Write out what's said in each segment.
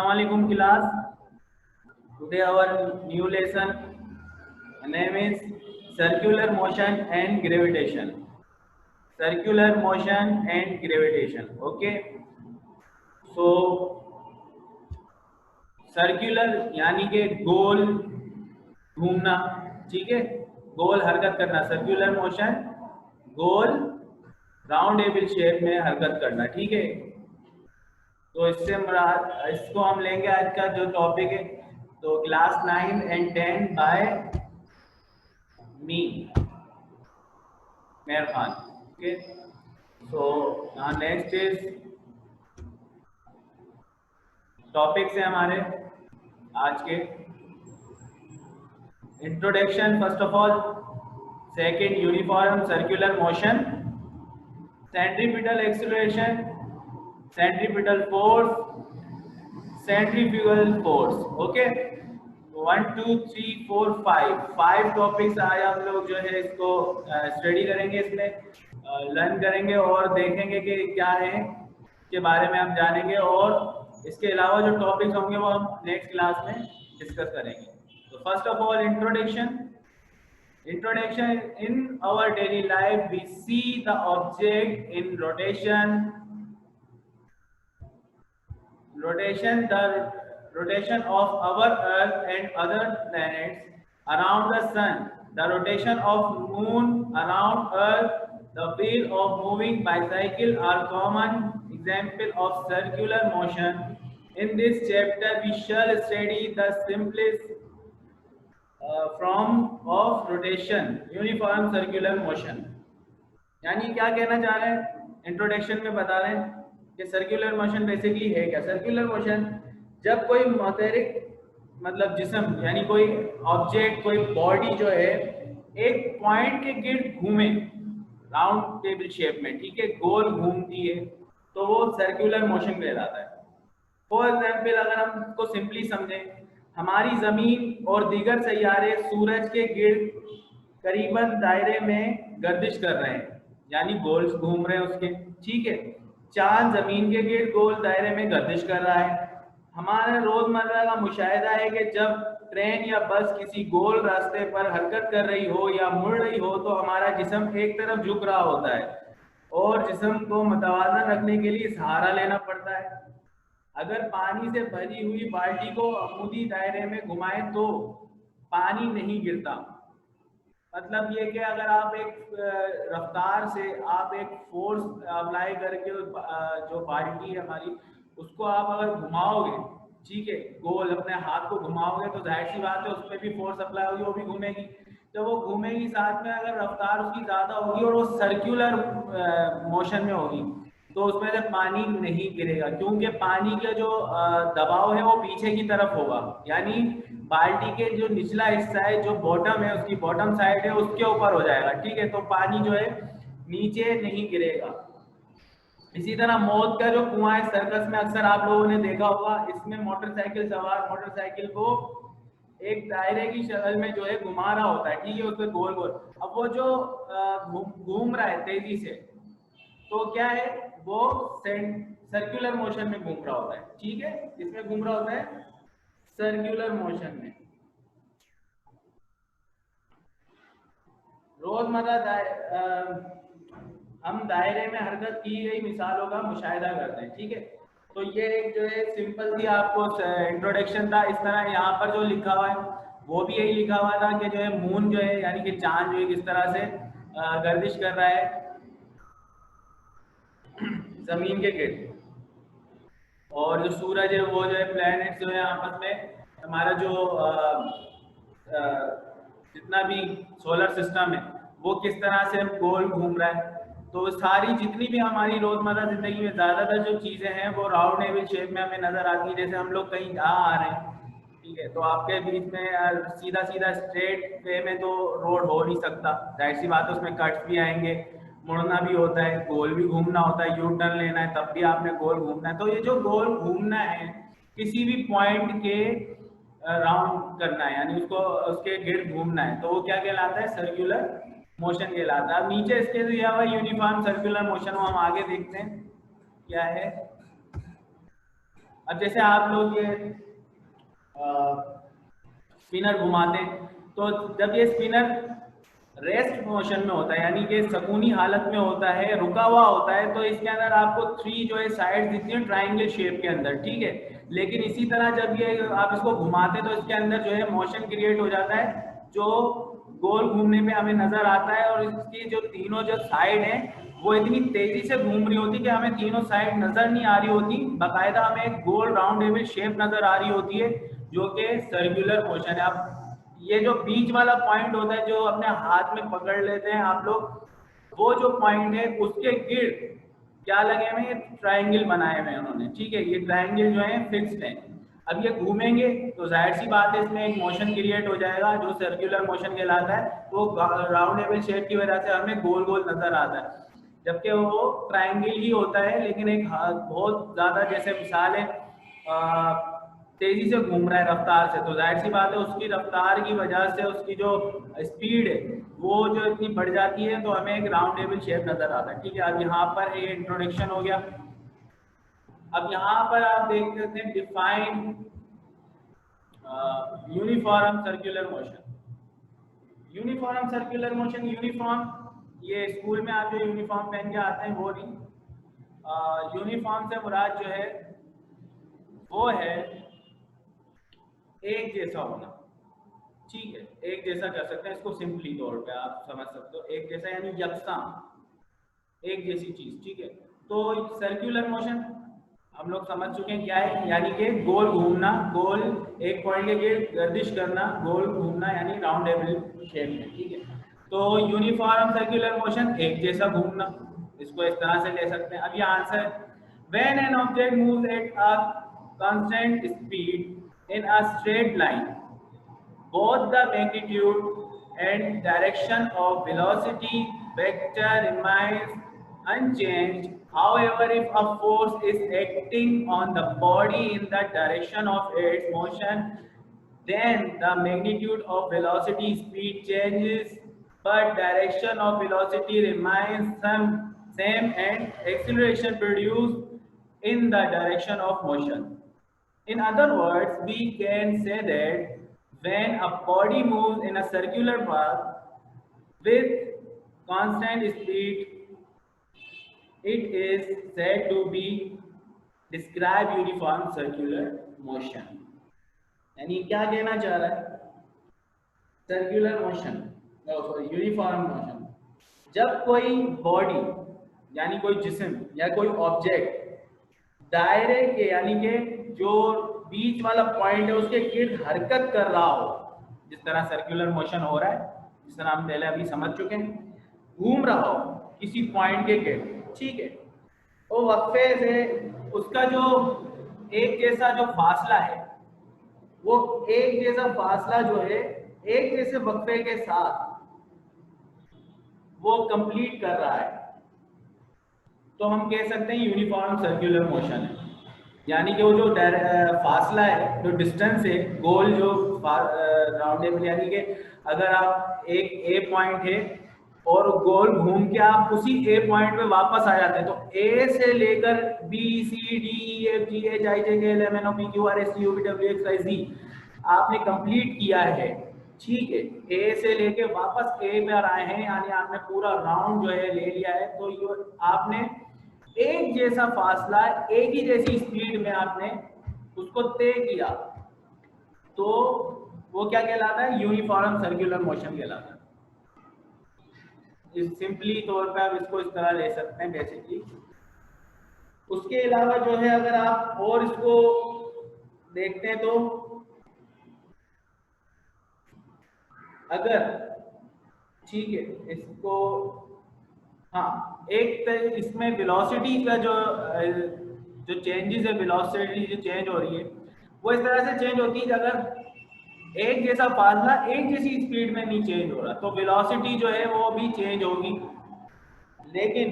Assalamualaikum class. Today our new lesson name is circular motion and gravitation. Circular motion and gravitation. Okay. So circular यानी कि गोल घूमना, ठीक है, गोल हरकत करना, सर्क्यूलर मोशन, गोल राउंडेबल शेप में हरकत करना, ठीक है। तो इससे इसको हम लेंगे आज का जो टॉपिक है, तो class 9 and 10 by me Mehar Khan. Okay, so next is topics है हमारे आज के। Introduction first of all, second uniform circular motion, centripetal acceleration, centripetal force, centrifugal force. Okay, 1 2 3 4 5 topics आज हम लोग जो है इसको स्टडी करेंगे, इसमें लर्न करेंगे और देखेंगे कि क्या है के बारे में हम जानेंगे, और इसके अलावा जो टॉपिक्स होंगे वो हम नेक्स्ट क्लास में डिस्कस करेंगे। तो first of all introduction. In our daily life we see the object in rotation, the rotation of our earth and other planets around the sun, the rotation of moon around earth, the wheel of moving bicycle are common example of circular motion. In this chapter we shall study the simplest form of rotation, uniform circular motion। यानी क्या कहना चाह रहे हैं, introduction में बता रहे हैं कि सर्कुलर मोशन बेसिकली है क्या। सर्कुलर मोशन जब कोई मोटरिक मतलब जिस्म यानी कोई ऑब्जेक्ट, कोई बॉडी जो है एक पॉइंट के गिर्द घूमे राउंड टेबल शेप में, ठीक है, गोल घूमती है, तो वो सर्कुलर मोशन कहलाता है। फॉर एग्जाम्पल अगर हम इसको सिंपली समझें, हमारी जमीन और दीगर सैयारे सूरज के गिर्द करीबन दायरे में गर्दिश कर रहे हैं, यानी गोल घूम रहे हैं उसके, ठीक है। चांद जमीन के गिर्द गोल दायरे में गर्दिश कर रहा है। हमारे रोजमर्रा का मुशाहिदा है कि जब ट्रेन या बस किसी गोल रास्ते पर हरकत कर रही हो या मुड़ रही हो तो हमारा जिस्म एक तरफ झुक रहा होता है और जिस्म को मुतवाज़न रखने के लिए सहारा लेना पड़ता है। अगर पानी से भरी हुई बाल्टी को अमूदी दायरे में घुमाएं तो पानी नहीं गिरता। मतलब ये कि अगर आप एक रफ्तार से आप एक फोर्स अप्लाई करके जो बाल्टी है हमारी, उसको आप अगर घुमाओगे, ठीक है, गोल अपने हाथ को घुमाओगे तो जाहिर सी बात है उस पर भी फोर्स अप्लाई होगी, वो भी घूमेगी। तो वो घूमेगी, साथ में अगर रफ्तार उसकी ज़्यादा होगी और वो सर्कुलर मोशन में होगी तो उसमें से पानी नहीं गिरेगा, क्योंकि पानी का जो दबाव है वो पीछे की तरफ होगा, यानी बाल्टी के जो निचला हिस्सा है, जो बॉटम है, उसकी बॉटम साइड है, उसके ऊपर हो जाएगा, ठीक है। तो पानी जो है नीचे नहीं गिरेगा। इसी तरह मौत का जो कुआं है सर्कस में अक्सर आप लोगों ने देखा होगा, इसमें मोटरसाइकिल सवार मोटरसाइकिल को एक दायरे की शक्ल में जो है घुमा रहा होता है, ठीक है, उसमें गोल गोल। अब वो जो घूम रहा है तेजी से, तो क्या है, वो सर्कुलर मोशन में घूम रहा होता है, ठीक है, इसमें घूम रहा होता है सर्कुलर मोशन में। रोजमर्रा हम दायरे में हरकत की गई मिसालों का मुशाहिदा करते हैं, ठीक है। तो ये एक जो है सिंपल सी आपको इंट्रोडक्शन था। इस तरह यहाँ पर जो लिखा हुआ है वो भी यही लिखा हुआ था कि जो है मून जो है यानी कि चांद जो है किस तरह से गर्दिश कर रहा है जमीन के गिर्द, और जो सूरज है वो जो है प्लैनेट्स जो है आपस में हमारा जो जितना भी सोलर सिस्टम है वो किस तरह से गोल घूम रहा है। तो सारी जितनी भी हमारी रोजमर्रा जिंदगी में ज़्यादातर जो चीज़ें हैं वो राउंडेबल शेप में हमें नजर आती है। जैसे हम लोग कहीं आ रहे हैं, ठीक है, तो आपके बीच में सीधा सीधा स्ट्रेट वे में तो रोड हो नहीं सकता, जाहिर सी बात है उसमें कट्स भी आएंगे, मुड़ना भी होता है, गोल भी घूमना होता है, यू टर्न लेना है तब भी आपने गोल घूमना है। तो ये जो गोल घूमना है किसी भी पॉइंट के राउंड करना है, यानी उसको उसके गिर्द घूमना है, तो वो क्या कहलाता है, सर्कुलर मोशन कहलाता है। अब नीचे इसके दिया हुआ यूनिफॉर्म सर्कुलर मोशन, वो हम आगे देखते हैं क्या है। अब जैसे आप लोग ये स्पिनर घुमाते हैं, तो जब ये स्पिनर रेस्ट मोशन में होता है यानी कि सकूनी हालत में होता है, रुका हुआ होता है, तो इसके अंदर आपको 3 जो है साइड दिखती है ट्राइंगल शेप के अंदर, ठीक है। लेकिन इसी तरह जब ये आप इसको घुमाते तो इसके अंदर जो है मोशन क्रिएट हो जाता है, जो गोल घूमने में हमें नजर आता है, और इसकी जो तीनों जो साइड है वो इतनी तेजी से घूम रही होती कि हमें तीनों साइड नजर नहीं आ रही होती, बाकायदा हमें एक गोल राउंडेबल शेप नजर आ रही होती है जो कि सर्कुलर मोशन है। अब ये जो बीच वाला पॉइंट होता है जो अपने हाथ में पकड़ लेते हैं आप लोग, वो जो पॉइंट है उसके गिर्द क्या लगे हुए हैं, ट्राइंगल बनाए हुए हैं उन्होंने, ठीक है। ये ट्राइंगल जो है फिक्स्ड है। अब ये घूमेंगे तो जाहिर सी बात है इसमें एक मोशन क्रिएट हो जाएगा जो सर्कुलर मोशन कहलाता है, वो राउंडेबल शेप की वजह से हमें गोल गोल नजर आता है, जबकि वो ट्राइंगल ही होता है, लेकिन एक बहुत ज़्यादा, जैसे मिसाल है तेजी से घूम रहा है रफ्तार से, तो जाहिर सी बात है उसकी रफ्तार की वजह से उसकी जो स्पीड है वो जो इतनी बढ़ जाती है, तो हमें एक राउंडेबल शेप नजर आता है, ठीक है। अब यहाँ पर ये इंट्रोडक्शन हो गया। अब यहाँ पर आप देख सकते हैं define uniform circular motion. Uniform circular motion, uniform ये स्कूल में आप जो यूनिफॉर्म पहन के आते हैं वो नहीं, यूनिफॉर्म से मुराद जो है वो है एक जैसा होना, ठीक है। एक जैसा कर सकते हैं इसको, सिंपली तौर पे आप समझ सकते हो, एक जैसा यानी यकसा, एक जैसी चीज, ठीक है। तो सर्कुलर मोशन हम लोग समझ चुके हैं क्या है, यानी कि गोल घूमना, गोल एक पॉइंट के गिर्द गर्दिश करना, गोल घूमना यानी राउंडेबल शेप में, ठीक है। तो यूनिफॉर्म सर्कुलर मोशन एक जैसा घूमना, इसको इस तरह से ले सकते हैं। अब ये answer, when an object moves at a constant speed in a straight line, both the magnitude and direction of velocity vector remains unchanged. However, if a force is acting on the body in the direction of its motion, then the magnitude of velocity speed changes, but direction of velocity remains same and acceleration produced in the direction of motion. In other words, we can say that when a body moves in a circular path with constant speed, it is said to be describe uniform circular motion. यानी क्या कहना चाह रहा है, circular motion, uniform motion, जब कोई body यानी कोई जिस्म या कोई ऑब्जेक्ट दायरे के यानी कि जो बीच वाला पॉइंट है उसके गिर्द हरकत कर रहा हो, जिस तरह सर्कुलर मोशन हो रहा है, जिस तरह हम पहले अभी समझ चुके हैं, घूम रहा हो किसी पॉइंट के गिर्द, ठीक है। वो वक्फे से उसका जो एक जैसा जो फासला है, वो एक जैसा फासला जो है एक जैसे वक्फे के साथ वो कंप्लीट कर रहा है, तो हम कह सकते हैं यूनिफॉर्म सर्कुलर मोशन है। यानी कि वो जो फासला है, जो डिस्टेंस है, गोल जो राउंडेबल, यानी कि अगर आप एक ए पॉइंट है और गोल घूम के आप उसी ए पॉइंट पे वापस आ जाते हैं, तो ए से लेकर B C D E F G H I J K L M N O P Q R S T U V W X Y Z आपने कंप्लीट किया है, ठीक है। ए से लेके वापस ए पर आए हैं, यानी आपने पूरा राउंड जो है ले लिया है, तो आपने एक जैसा फासला एक ही जैसी स्पीड में आपने उसको तय किया, तो वो क्या कहलाता है, यूनिफॉर्म सर्कुलर मोशन कहलाता है। इस सिंपली तौर पे आप इसको इस तरह ले सकते हैं बेसिकली। उसके अलावा जो है अगर आप और इसको देखते हैं, तो अगर ठीक है इसको, हाँ, एक इसमें वेलोसिटी का जो चेंजेस है, वेलोसिटी जो चेंज हो रही है वो इस तरह से चेंज होती है कि अगर एक जैसा फासला एक जैसी स्पीड में नहीं चेंज हो रहा, तो वेलोसिटी जो है वो भी चेंज होगी। लेकिन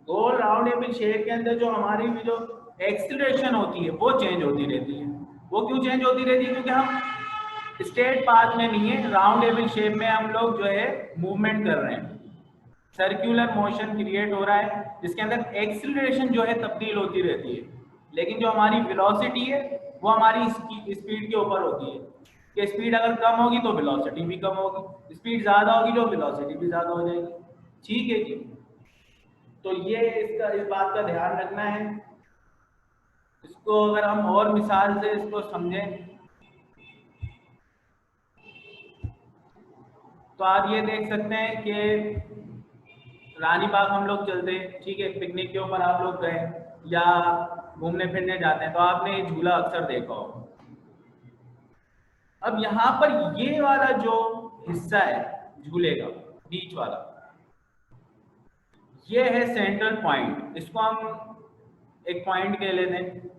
गोल राउंडेबल शेप के अंदर जो हमारी भी जो एक्सीलरेशन होती है वो चेंज होती रहती है। वो क्यों चेंज होती रहती है, क्योंकि हम स्ट्रेट पाथ में नहीं है, राउंडेबल शेप में हम लोग जो है मूवमेंट कर रहे हैं, सर्कुलर मोशन क्रिएट हो रहा है जिसके अंदर एक्सीलरेशन जो है तब्दील होती रहती है। लेकिन जो हमारी वेलोसिटी है वो हमारी स्पीड के ऊपर होती है कि स्पीड अगर कम होगी तो वेलोसिटी भी कम होगी, स्पीड ज़्यादा होगी तो वेलोसिटी भी ज़्यादा हो जाएगी। ठीक है जी, तो ये इस बात का ध्यान रखना है। इसको अगर हम और मिसाल से इसको समझें तो आप ये देख सकते हैं कि रानी बाग हम लोग चलते हैं, ठीक है, पिकनिक के ऊपर आप लोग गए या घूमने फिरने जाते हैं तो आपने ये झूला अक्सर देखा होगा। अब यहाँ पर ये वाला जो हिस्सा है झूले का बीच वाला, ये है सेंट्रल पॉइंट, इसको हम एक पॉइंट कह लेते हैं।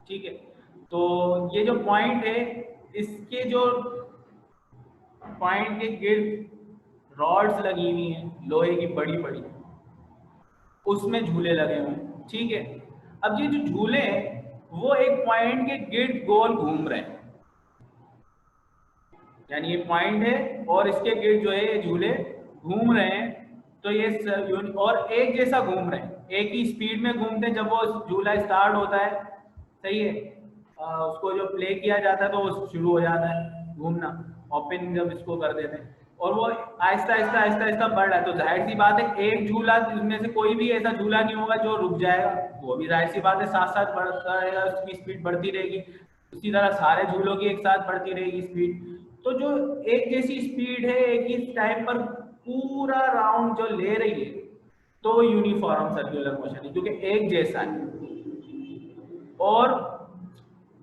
ठीक है, तो ये जो पॉइंट है इसके जो पॉइंट के गिर्द रॉड्स लगी हुई हैं लोहे की बड़ी बड़ी, उसमें झूले लगे हुए हैं। ठीक है, अब ये जो झूले हैं वो एक पॉइंट के गिर्द गोल घूम रहे हैं, यानी ये पॉइंट है और इसके गिर्द जो है ये झूले घूम रहे हैं। तो ये और एक जैसा घूम रहे हैं, एक ही स्पीड में घूमते हैं। जब वो झूला स्टार्ट होता है, सही है, उसको जो प्ले किया जाता है तो वो शुरू हो जाता है घूमना, ओपन जब इसको कर देते हैं और वो आहिस्ता आहिस्ता आहिस्ता आहिस्ता बढ़ रहा है। तो जाहिर सी बात है एक झूला इसमें से कोई भी ऐसा झूला नहीं होगा जो रुक जाएगा, वो भी जाहिर सी बात है साथ साथ बढ़ता रहेगा, उसकी स्पीड बढ़ती रहेगी। उसी तरह सारे झूलों की एक साथ बढ़ती रहेगी स्पीड। तो जो एक जैसी स्पीड है एक ही टाइम पर पूरा राउंड जो ले रही है तो वो यूनिफॉर्म सर्कुलर मोशन है, क्योंकि एक जैसा है। और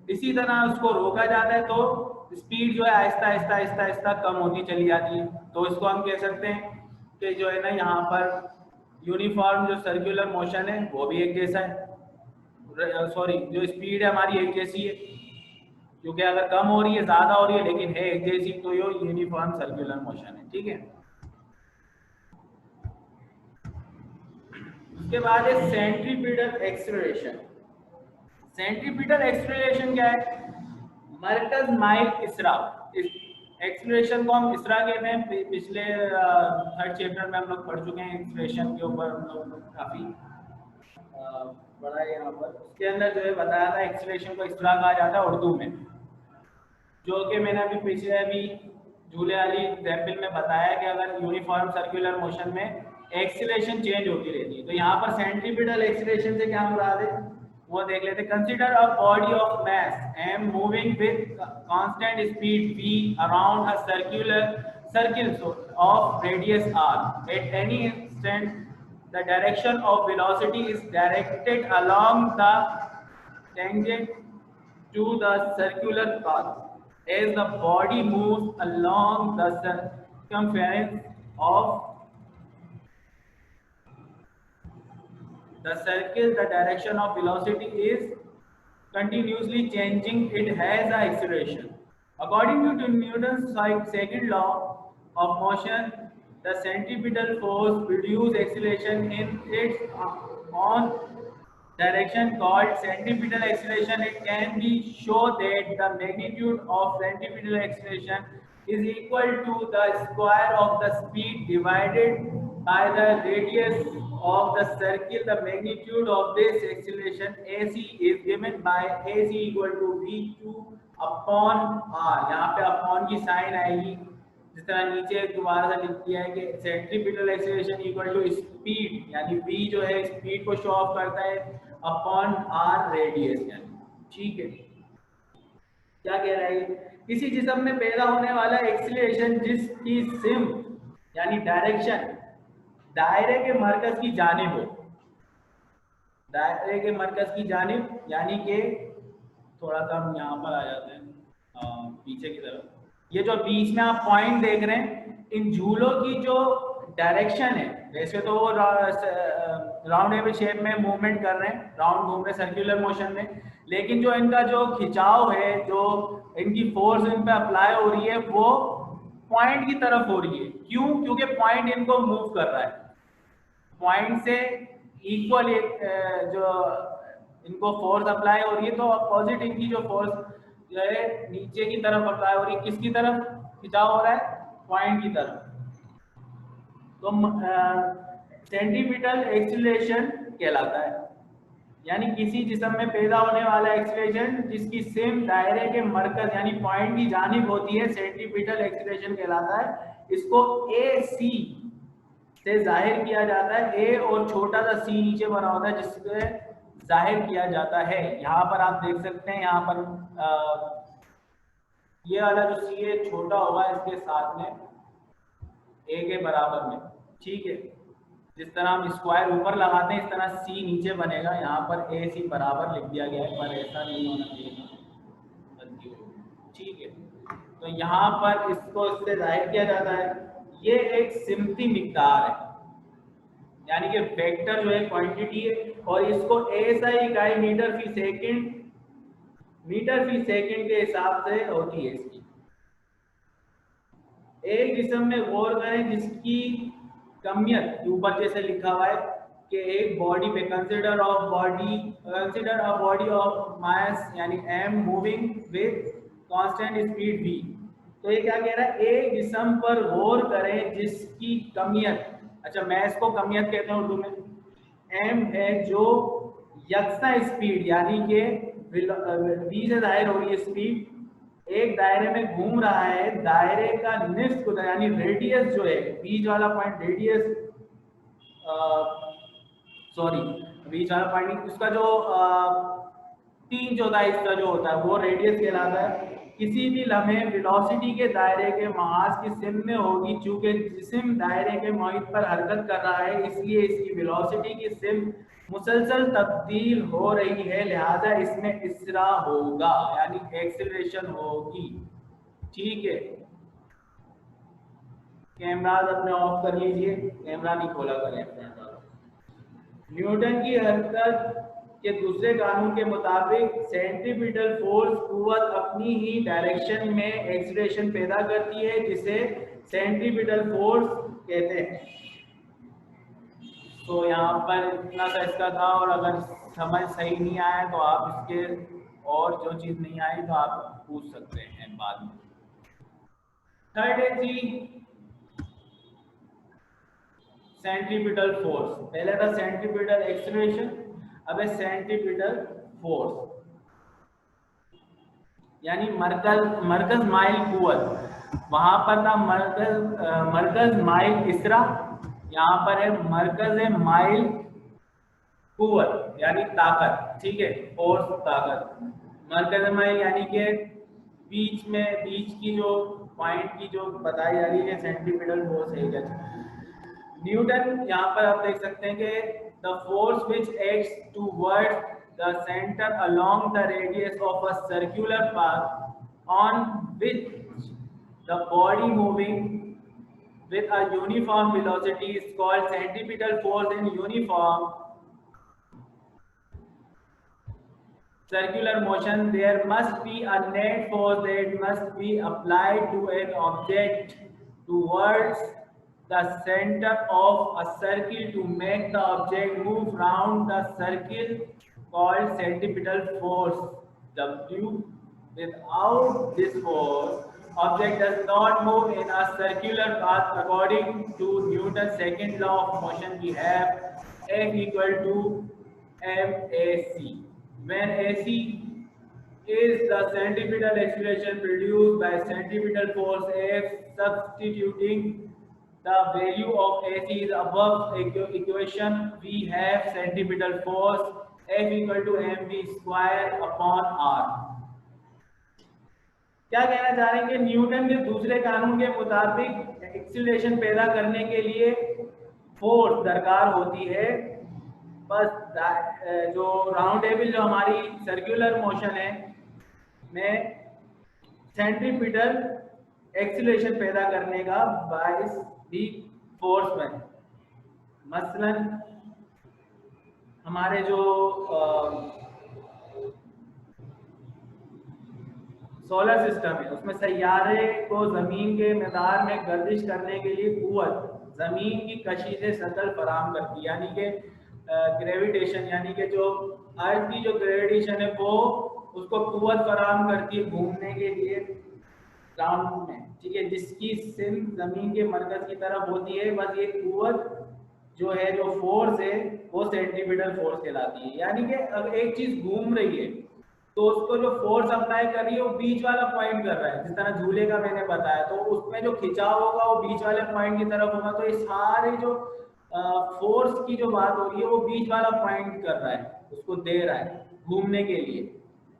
इसी तरह उसको रोका जाता है तो स्पीड जो है आहिस्ता आहिस्ता आहिस्ता आहिस्ता कम होती चली जाती है। तो इसको हम कह सकते हैं कि जो है ना यहाँ पर यूनिफॉर्म जो सर्कुलर मोशन है वो भी एक जैसा है, सॉरी जो स्पीड है हमारी एक जैसी है, क्योंकि अगर कम हो रही है ज़्यादा हो रही है लेकिन है एक जैसी, तो ये यूनिफॉर्म सर्कुलर मोशन है। ठीक है, उसके बाद है सेंट्रीपिटल एक्सेलरेशन। सेंट्रीपिटल एक्सेलरेशन क्या है? मरकज माइल इसरा, इस एक्सेलरेशन को हम इसरा कहते हैं। पिछले थर्ड चैप्टर में हम लोग पढ़ चुके हैं एक्सेलरेशन के ऊपर, हम लोग काफ़ी पढ़ा है यहाँ पर। उसके अंदर जो है बताया था एक्सेलरेशन को इसरा कहा जाता है उर्दू में, जो कि मैंने अभी पिछले अभी झूले वाली एग्जाम्पल में बताया कि अगर यूनिफॉर्म सर्कुलर मोशन में एक्सीलरेशन चेंज होती रहती है। तो यहाँ पर सेंट्रीपिटल एक्सीलरेशन से क्या मुराद है वो देख लेते हैं। Consider a body of mass m moving with constant speed v around a circle of radius r at any instant. The direction of velocity is directed along the tangent to the circular path as the body moves along the circumference of the circle. The direction of velocity is continuously changing. It has a acceleration. According to Newton's second law of motion, the centripetal force produces acceleration in its own direction called centripetal acceleration. It can be shown that the magnitude of centripetal acceleration is equal to the square of the speed divided by the radius of the circle. The magnitude of this acceleration AC is given by AC equal to V2 upon R. यहाँ पे upon की sign आएगी, जिस तरह नीचे दोबारा से लिख दिया है कि centripetal acceleration equal to speed, यानी v जो है स्पीड को शो ऑफ करता है अपॉन r रेडियस, यानी ठीक है। क्या कह रहा है? किसी जिस्म में पैदा होने वाला एक्सेलरेशन जिसकी सिम यानी डायरेक्शन दायरे के मरकज की जानिब हो, दायरे के मरकज की जानिब, यानी कि थोड़ा सा हम यहाँ पर आ जाते हैं पीछे की तरफ। ये जो बीच में आप पॉइंट देख रहे हैं, इन झूलों की जो डायरेक्शन है, वैसे तो वो राउंड शेप में मूवमेंट कर रहे हैं, राउंड घूम रहे सर्कुलर मोशन में, लेकिन जो इनका जो खिंचाव है, जो इनकी फोर्स इन पे अप्लाई हो रही है वो पॉइंट की तरफ हो रही है। क्यों? क्योंकि पॉइंट इनको मूव कर रहा है, पॉइंट से इक्वल जो इनको फोर्स अप्लाई हो रही है, तो अपोजिट इनकी जो फोर्स जो है नीचे की तरफ अप्लाई हो रही है। किसकी तरफ खिंचाव हो रहा है? पॉइंट की तरफ। तो सेंटीमीटर एक्सीलरेशन कहलाता है। यानी किसी जिस्म में पैदा होने वाला एक्सीलरेशन जिसकी सिम दायरे के मरकज यानी पॉइंट की जानिब होती है सेंट्रीपिटल एक्सीलरेशन कहलाता है। इसको ए सी से जाहिर किया जाता है। ए और छोटा सा सी नीचे बना होता है जिससे जाहिर किया जाता है। यहाँ पर आप देख सकते हैं, यहाँ पर ये वाला जो सी है छोटा होगा इसके साथ में ए के बराबर में, ठीक है। जिस तरह हम स्क्वायर ऊपर लगाते हैं इस तरह सी नीचे बनेगा। यहाँ पर ए सी बराबर लिख दिया गया है, पर ऐसा नहीं होना चाहिए, ठीक है। तो यहाँ पर इसको इससे जाहिर किया जाता है। ये एक सिमती मिकदार है, यानी कि वेक्टर जो है क्वांटिटी है, और इसको एसआई इकाई मीटर फी सेकंड के हिसाब से होती है इसकी। एक जिस्म में गौर करें जिसकी कमियत ऊपर जैसे लिखा हुआ है कि एक बॉडी में consider a body of mass यानी m moving with constant speed v। तो ये क्या कह रहा है, एक जिस्म पर गौर करें जिसकी कमियत, अच्छा मैं इसको कमियत कहते हैं उर्दू में, m है जो यकसा स्पीड यानी कि v से जाहिर हो रही है स्पीड, एक दायरे में घूम रहा है। दायरे का निस्फ यानी रेडियस जो है बीच वाला पॉइंट, रेडियस बीच वाला पॉइंट उसका जो 3/4 हिस्सा जो होता है वो रेडियस कहलाता है। किसी भी लम्हे वेलोसिटी के दायरे के महाज की सिम में होगी। चूंकि जिस्म दायरे के मुहित पर हरकत कर रहा है इसलिए इसकी वेलोसिटी की सिम मुसलसल तब्दील हो रही है, लिहाजा इसमें इसरा होगा यानी एक्सीलरेशन होगी, ठीक है। कैमरा अपने ऑफ कर लीजिए, कैमरा नहीं खोला करें। न्यूटन की हरकत के दूसरे कानून के मुताबिक सेंट्रीपिटल फोर्स कुव्वत अपनी ही डायरेक्शन में एक्सीलरेशन पैदा करती है जिसे सेंट्रीपिटल फोर्स कहते हैं। तो यहाँ पर इतना सा इसका था, और अगर समझ सही नहीं आया तो आप इसके और जो चीज़ नहीं आई तो आप पूछ सकते हैं बाद में। थर्ड है जी सेंट्रीपिटल फोर्स। पहले था सेंट्रीपिटल एक्सीलरेशन, अब है सेंट्रीपिटल फोर्स यानी मरकज माइल कुव्वत। वहां पर था मरकज माइल इसरा, यहाँ पर है मरकज माइल कुव्वत यानी ताकत, ठीक है, फोर्स ताकत। मरकज माइल यानी कि बीच की जो पॉइंट की जो बताई जा रही है सेंट्रीपिटल फोर्स है। न्यूटन यहाँ पर आप देख सकते हैं कि the force which acts towards the centre along the radius of a circular path on which the body moving with a uniform velocity is called centripetal force. In uniform circular motion there must be a net force that must be applied to an object towards the center of a circle to make the object move round the circle, called centripetal force W. Without this force object does not move in a circular path. According to Newton's second law of motion, we have F equal to MAC. When AC is the centripetal acceleration produced by centripetal force F, substituting the value of AC is above equation, we have centripetal force F equal to mv square upon r। क्या कहना चाह रहे हैं कि Newton के दूसरे कानून के मुताबिक एक्सीलरेशन पैदा करने के लिए फोर्स दरकार होती है। बस जो राउंड टेबल जो हमारी सर्कुलर मोशन है में सेंट्रीपिटल एक्सीलरेशन पैदा करने का बाइस भी फोर्स बने। मसलन हमारे जो सोलर सिस्टम है उसमें सैयारे को जमीन के मैदान में गर्दिश करने के लिए कुव्वत जमीन की कशिश शक्ल फराहम करती है, यानी कि ग्रेविटेशन, यानी कि जो अर्थ की जो ग्रेविटेशन है वो उसको कुव्वत फराहम करती है घूमने के लिए राउंड में, ठीक है, जिसकी सिम जमीन के मरकज की तरफ होती है। बस ये कुव्वत जो है जो फोर्स है वो सेंट्रीपिटल फोर्स कहलाती है। यानी कि अगर एक चीज घूम रही है तो उसको जो फोर्स अप्लाई कर रही है वो बीच वाला पॉइंट कर रहा है, जिस तरह झूले का मैंने बताया, तो उसमें जो खिंचाव होगा वो बीच वाले पॉइंट की तरफ होगा। तो ये सारे जो फोर्स की जो बात हो रही है वो बीच वाला पॉइंट कर रहा है, उसको दे रहा है घूमने के लिए,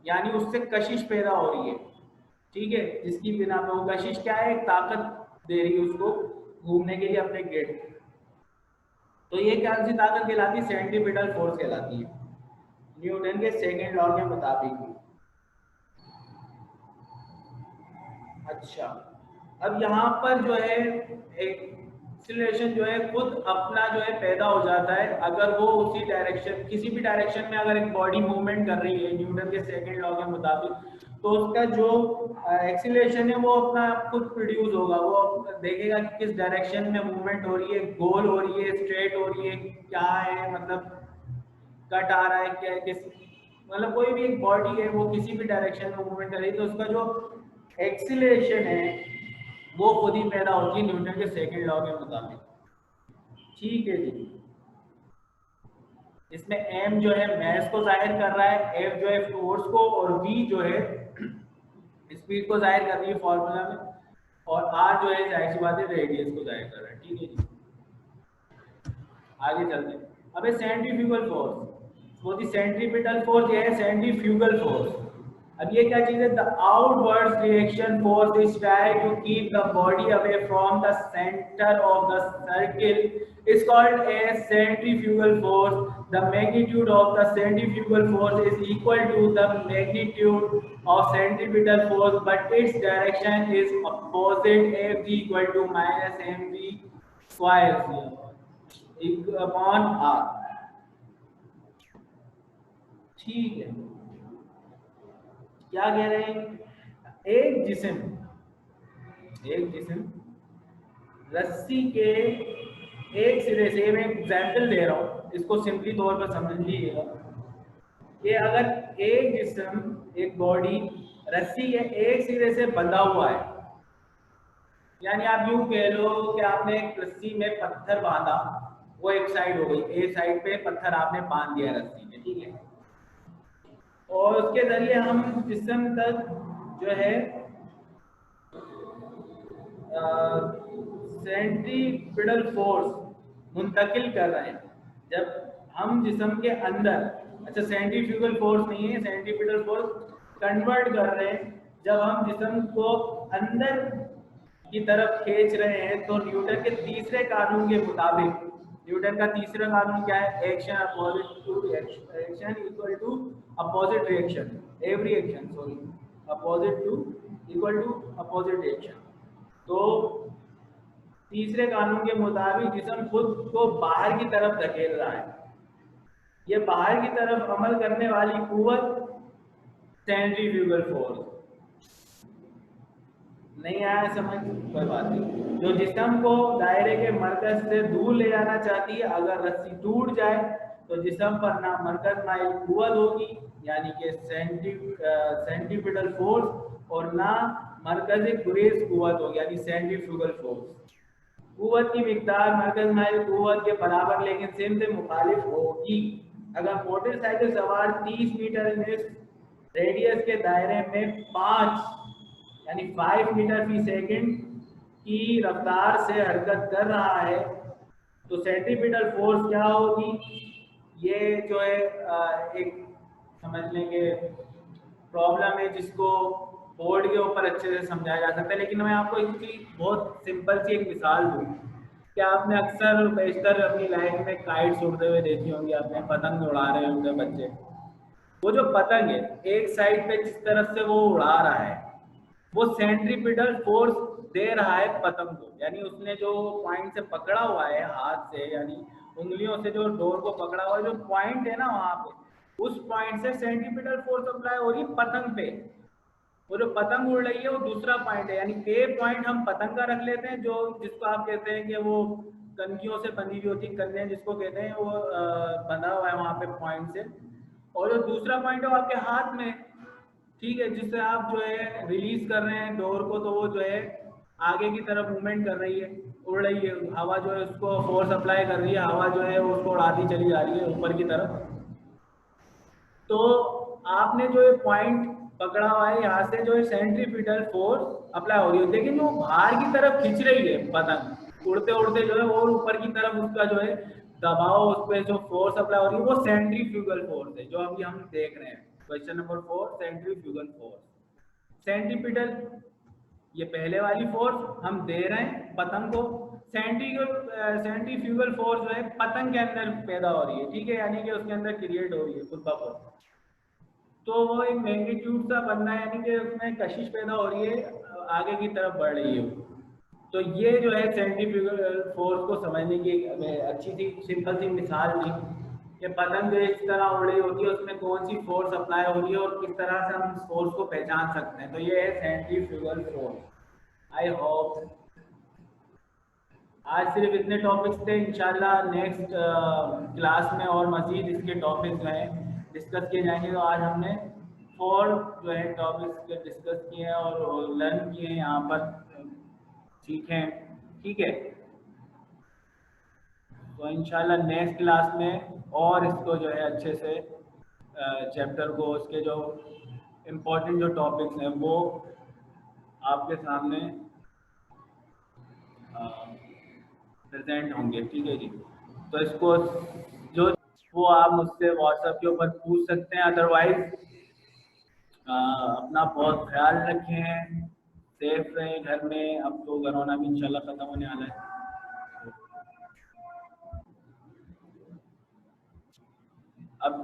यानी उससे कशिश पैदा हो रही है। ठीक है, जिसकी बिना पे वो कशिश क्या है, एक ताकत दे रही है उसको घूमने के लिए अपने गेट। तो ये क्या सी ताकत कहलाती है, सेंट्रीपिटल फोर्स कहलाती है, न्यूटन के सेकेंड लॉ के मुताबिक। अच्छा, अब यहाँ पर जो है एक एक्सीलरेशन जो है खुद अपना जो है पैदा हो जाता है अगर वो उसी डायरेक्शन, किसी भी डायरेक्शन में अगर एक बॉडी मूवमेंट कर रही है न्यूटन के सेकंड लॉ के मुताबिक, तो उसका जो एक्सीलरेशन है वो अपना खुद प्रोड्यूस होगा। वो देखेगा कि किस डायरेक्शन में मूवमेंट हो रही है, गोल हो रही है, स्ट्रेट हो रही है, क्या है, मतलब कट आ रहा है क्या, किस मतलब कोई भी एक बॉडी है वो किसी भी डायरेक्शन में मूवमेंट कर रही है तो उसका जो एक्सीलरेशन है वो खुद ही पैदा होती है न्यूटन के सेकंड लॉ के मुताबिक। ठीक है जी, इसमें m जो है मास को जाहिर कर रहा है, f जो है फोर्स को, और v जो है स्पीड को जाहिर कर रही है फॉर्मूला में, और r जो है जाहिर सी बात है रेडियस को जाहिर कर रहा है। ठीक है जी, आगे चलते हैं। अब सेंट्रीफ्यूगल फोर्स, वो दी सेंट्रीपिटल फोर्स, ये है सेंट्रीफ्यूगल फोर्स। अब ये क्या चीज है, the outward reaction force is try to keep the body away from the centre of the circle is called a centrifugal force. The magnitude of the centrifugal force is equal to the magnitude of centripetal force, but its direction is opposite. F equal to minus mv square upon r। ठीक है, क्या कह रहे हैं, एक जिस्म रस्सी के एक सिरे से, मैं एग्जाम्पल दे रहा हूँ, इसको सिंपली तौर पर समझ लीजिएगा कि अगर एक जिस्म, एक बॉडी रस्सी के एक सिरे से बंधा हुआ है, यानी आप यूं कह लो कि आपने एक रस्सी में पत्थर बांधा, वो एक साइड हो गई, एक साइड पे पत्थर आपने बांध दिया रस्सी में, ठीक है, और उसके जरिए हम जिस्म तक जो है सेंट्रीपिटल फोर्स मुंतकिल कर रहे हैं। जब हम जिस्म के अंदर, अच्छा सेंट्रीफ्यूगल फोर्स नहीं है, सेंट्रीपिटल फोर्स कन्वर्ट कर रहे हैं, जब हम जिस्म को अंदर की तरफ खींच रहे हैं, तो न्यूटन के तीसरे कानून के मुताबिक, न्यूटन का तीसरा कानून क्या है, action opposite to reaction, action equal to opposite reaction, every action sorry opposite to equal to opposite reaction. तो तीसरे कानून के मुताबिक जिस्म खुद को बाहर की तरफ धकेल रहा है, ये बाहर की तरफ अमल करने वाली कुव्वत सेंट्रीफ्यूगल फोर्स। नहीं आया समझ, कोई बात नहीं। जो जिस्म को दायरे के मरकज से दूर ले जाना चाहती है, अगर रस्सी टूट जाए तो जिस्म पर ना मरकज माइल कुव्वत होगी यानी कि सेंट्रीपिटल फोर्स, और ना मरकज गुरेज कुव्वत होगी यानी सेंट्रीफ्यूगल फोर्स। कुव्वत की मिकदार मरकज माइल कुव्वत के बराबर लेकिन सिमत मुखालिफ होगी। अगर मोटरसाइकिल सवार 30 मीटर रेडियस के दायरे में 5 यानी 5 मीटर फी सेकंड की रफ्तार से हरकत कर रहा है, तो सेंट्रीपिटल फोर्स क्या होगी, ये जो है एक समझने के प्रॉब्लम है जिसको बोर्ड के ऊपर अच्छे से समझाया जा सकता है, लेकिन मैं आपको इसकी बहुत सिंपल सी एक मिसाल दूँ कि आपने अक्सर बेशतर अपनी लाइफ में काइट्स उड़ते हुए देखी होंगी, आपने पतंग उड़ा रहे होंगे बच्चे, वो जो पतंग है एक साइड पे जिस तरफ से वो उड़ा रहा है वो सेंट्रीपिटल फोर्स दे रहा है पतंग को, यानी उसने जो पॉइंट से पकड़ा हुआ है हाथ से, यानी उंगलियों से जो डोर को पकड़ा हुआ है, जो पॉइंट है ना वहां पे, उस पॉइंट से सेंट्रीपिटल फोर्स अप्लाई हो रही है पतंग पे। वो जो पतंग उड़ रही है वो दूसरा पॉइंट है, यानी ए पॉइंट हम पतंग का रख लेते हैं, जो जिसको आप कहते हैं कि वो कनकियों से बंधी हुई होती है, कन्या जिसको कहते हैं, वो बंधा हुआ है वहां पे पॉइंट से, और जो दूसरा पॉइंट है वो आपके हाथ में, ठीक है, जिससे आप जो है रिलीज कर रहे हैं डोर को, तो वो जो है आगे की तरफ मूवमेंट कर रही है। उड़ रही है, हवा जो है उसको फोर्स अप्लाई कर रही है, हवा जो है वो उसको उड़ाती चली जा रही है ऊपर की तरफ। तो आपने जो ये पॉइंट पकड़ा हुआ है, यहाँ से जो है सेंट्रीपिटल फोर्स अप्लाई हो रही है, लेकिन वो बाहर की तरफ खींच रही है पतंग, उड़ते उड़ते जो है और ऊपर की तरफ उसका जो है दबाव, उस पर जो फोर्स अप्लाई हो रही है वो सेंट्रीफ्यूगल फोर्स है, जो अभी हम देख रहे हैं। Question number 4, centrifugal force. Centripetal, ये पहले वाली फोर्स हम दे रहे हैं पतंग को। सेंट्रीफ्यूगल फोर्स जो है पतंग के अंदर पैदा हो रही है, ठीक है, यानी कि उसके अंदर क्रिएट हो रही है खुद ब खुद। तो वो एक मैग्नीट्यूड सा बनना है, यानी कि उसमें कशिश पैदा हो रही है, आगे की तरफ बढ़ रही है। तो ये जो है सेंट्रीफ्यूगल फोर्स को समझने की एक अच्छी सी सिंपल सी मिसाल थी कि पतंग जो इस तरह उड़ रही होती है उसमें कौन सी फोर्स अप्लाई हो रही है और किस तरह से हम इस फोर्स को पहचान सकते हैं। तो ये है सेंट्रीफ्यूगल फोर्स। आई होप आज सिर्फ इतने टॉपिक्स थे। इंशाल्लाह नेक्स्ट क्लास में और मज़ीद इसके टॉपिक्स जो हैं डिस्कस किए जाएंगे। तो आज हमने 4 जो है टॉपिक्स डिस्कस किए हैं और लर्न किए हैं यहाँ पर, सीखे हैं, ठीक है। तो इंशाल्लाह नेक्स्ट क्लास में और इसको जो है अच्छे से चैप्टर को, उसके जो इम्पोर्टेंट जो टॉपिक्स हैं वो आपके सामने प्रेजेंट होंगे, ठीक है जी। तो इसको जो वो आप मुझसे व्हाट्सएप के ऊपर पूछ सकते हैं। अदरवाइज अपना बहुत ख्याल रखें, सेफ रहें घर में। अब तो कोरोना भी इंशाल्लाह ख़त्म होने वाला है। अब